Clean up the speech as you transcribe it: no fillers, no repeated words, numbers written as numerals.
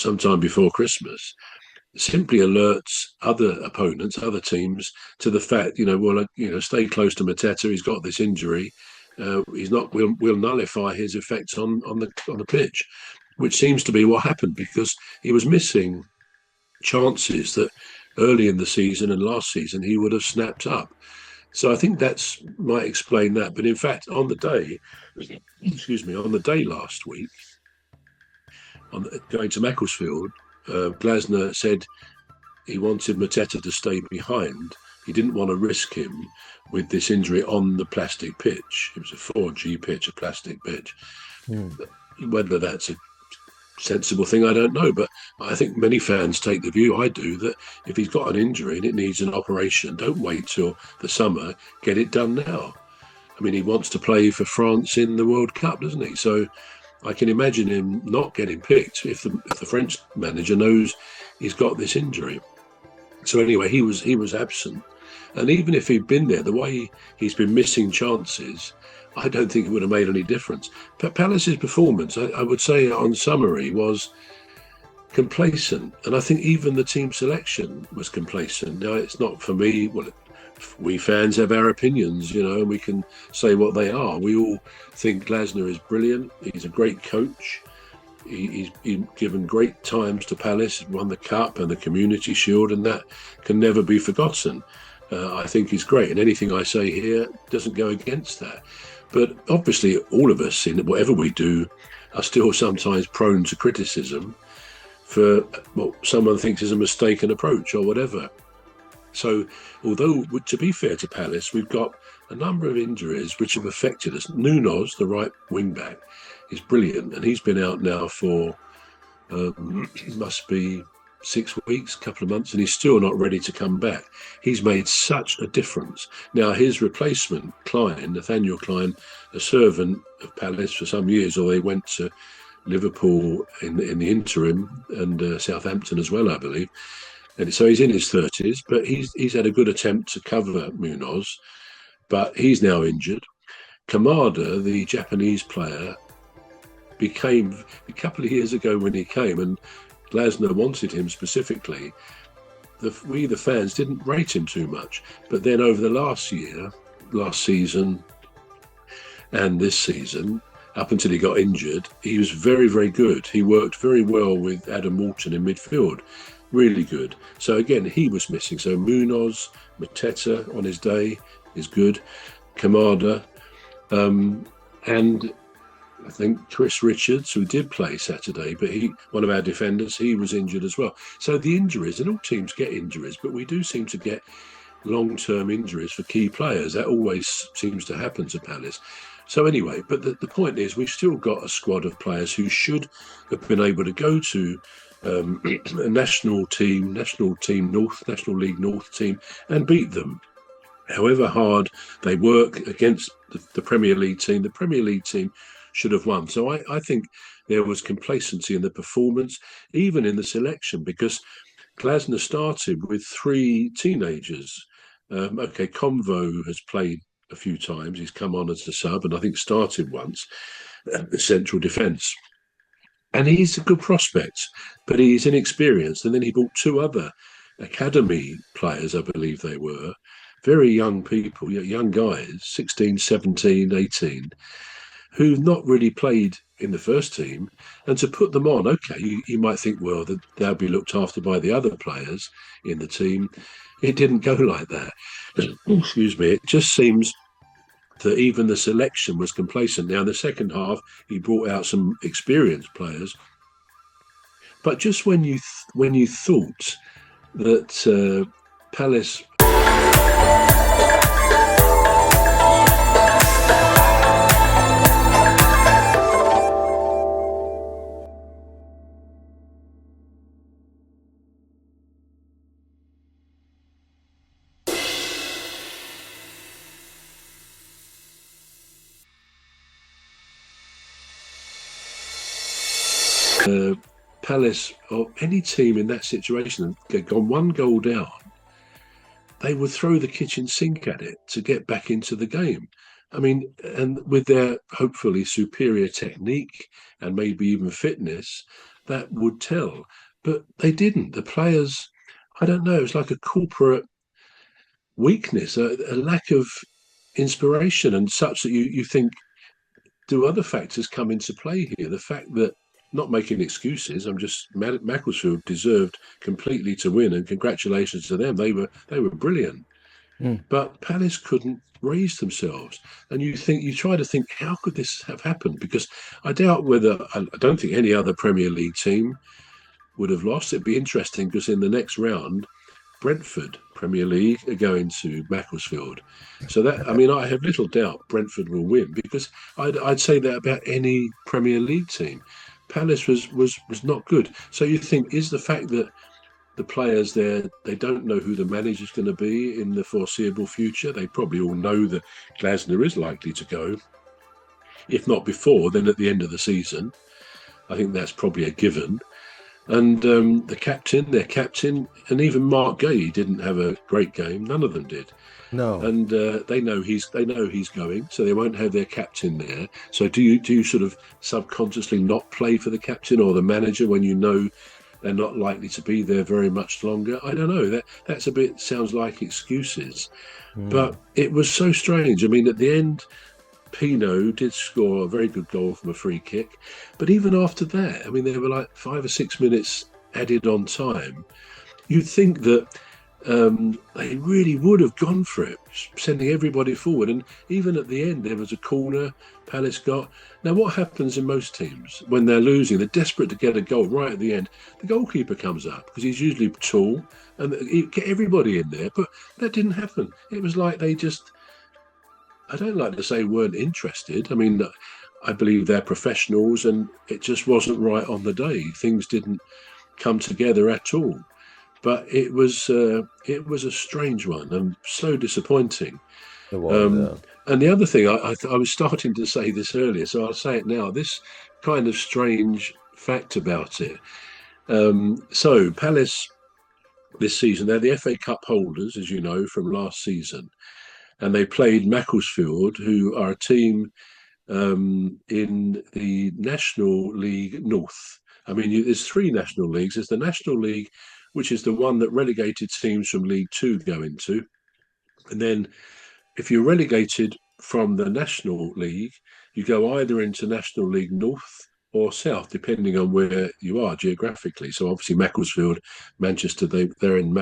sometime before Christmas, simply alerts other opponents, other teams, to the fact, stay close to Mateta. He's got this injury. He's not. We'll nullify his effects on the pitch, which seems to be what happened because he was missing chances that early in the season and last season he would have snapped up. So I think that's might explain that. But in fact, on the day, on the day last week, going to Macclesfield, Glasner said he wanted Mateta to stay behind. He didn't want to risk him with this injury on the plastic pitch. It was a 4G pitch, a plastic pitch. Whether that's a sensible thing, I don't know. But I think many fans take the view, I do, that if he's got an injury and it needs an operation, don't wait till the summer, get it done now. I mean, he wants to play for France in the World Cup, doesn't he? So I can imagine him not getting picked if the French manager knows he's got this injury. So anyway, he was absent. And even if he'd been there, the way he's been missing chances, I don't think it would have made any difference. But Palace's performance, I would say on summary, was complacent. And I think even the team selection was complacent. Now, it's not for me. Well, we fans have our opinions, and we can say what they are. We all think Glasner is brilliant. He's a great coach. He's given great times to Palace, won the Cup and the Community Shield, and that can never be forgotten. I think he's great, and anything I say here doesn't go against that. But obviously, all of us, in whatever we do, are still sometimes prone to criticism for what someone thinks is a mistaken approach or whatever. So, although, to be fair to Palace, we've got a number of injuries which have affected us. Nunes, the right wing-back, is brilliant, and he's been out now for, must be 6 weeks, couple of months, and he's still not ready to come back. He's made such a difference. Now, his replacement, Nathaniel Klein, a servant of Palace for some years, or they went to Liverpool in the interim, and Southampton as well, I believe. And so he's in his 30s, but he's had a good attempt to cover Munoz, but he's now injured. Kamada, the Japanese player, became, a couple of years ago when he came, and Glasner wanted him specifically, we, the fans, didn't rate him too much. But then over the last season, and this season, up until he got injured, he was very, very good. He worked very well with Adam Walton in midfield. Really good. So again, he was missing. So Munoz, Mateta on his day is good. Kamada, and I think Chris Richards, who did play Saturday, but one of our defenders, he was injured as well. So the injuries, and all teams get injuries, but we do seem to get long-term injuries for key players. That always seems to happen to Palace. So anyway, but the point is, we've still got a squad of players who should have been able to go to a National League North team and beat them. However hard they work against the Premier League team, the Premier League team should have won. So I think there was complacency in the performance, even in the selection, because Glasner started with 3 teenagers. Convo has played a few times. He's come on as a sub and I think started once at the central defence. And he's a good prospect, but he's inexperienced. And then he brought 2 other academy players, I believe they were, very young people, young guys, 16, 17, 18, who've not really played in the first team. And to put them on, you might think, well, they'll be looked after by the other players in the team. It didn't go like that. Excuse me. It just seems that even the selection was complacent. Now, in the second half, he brought out some experienced players. But just when you thought that Palace... Palace or any team in that situation had gone 1 goal down, they would throw the kitchen sink at it to get back into the game. I mean, and with their hopefully superior technique and maybe even fitness, that would tell. But they didn't. The players, I don't know, it's like a corporate weakness, a lack of inspiration, and such that you think, do other factors come into play here? The fact that, not making excuses, I'm just Macclesfield deserved completely to win, and congratulations to them. They were brilliant, Mm. but Palace couldn't raise themselves. And you try to think, how could this have happened? Because I don't think any other Premier League team would have lost. It'd be interesting because in the next round, Brentford Premier League are going to Macclesfield. So that, I mean, I have little doubt Brentford will win, because I'd say that about any Premier League team. Palace was not good. So you think, is the fact that the players there, they don't know who the manager's going to be in the foreseeable future? They probably all know that Glasner is likely to go. If not before, then at the end of the season. I think that's probably a given. And their captain, and even Mark Gay didn't have a great game. None of them did. No. And they know he's going, so they won't have their captain there. So do you sort of subconsciously not play for the captain or the manager when you know they're not likely to be there very much longer? I don't know. That's a bit, sounds like excuses, Mm. but it was so strange. I mean, at the end, Pino did score a very good goal from a free kick. But even after that, I mean, there were like 5 or 6 minutes added on time. You'd think that they really would have gone for it, sending everybody forward. And even at the end, there was a corner Palace got. Now, what happens in most teams when they're losing? They're desperate to get a goal right at the end. The goalkeeper comes up because he's usually tall, and you get everybody in there. But that didn't happen. It was like they just, I don't like to say weren't interested. I mean, I believe they're professionals, and it just wasn't right on the day. Things didn't come together at all. But it was a strange one and so disappointing. It was, Um, yeah. and the other thing, I was starting to say this earlier, so I'll say it now. This kind of strange fact about it. So Palace this season, they're the FA Cup holders, as you know, from last season, and they played Macclesfield, who are a team in the National League North. I mean, there's three national leagues. There's the National League, which is the one that relegated teams from League Two go into. And then if you're relegated from the National League, you go either into National League North or South, depending on where you are geographically. So obviously Macclesfield, Manchester, they're in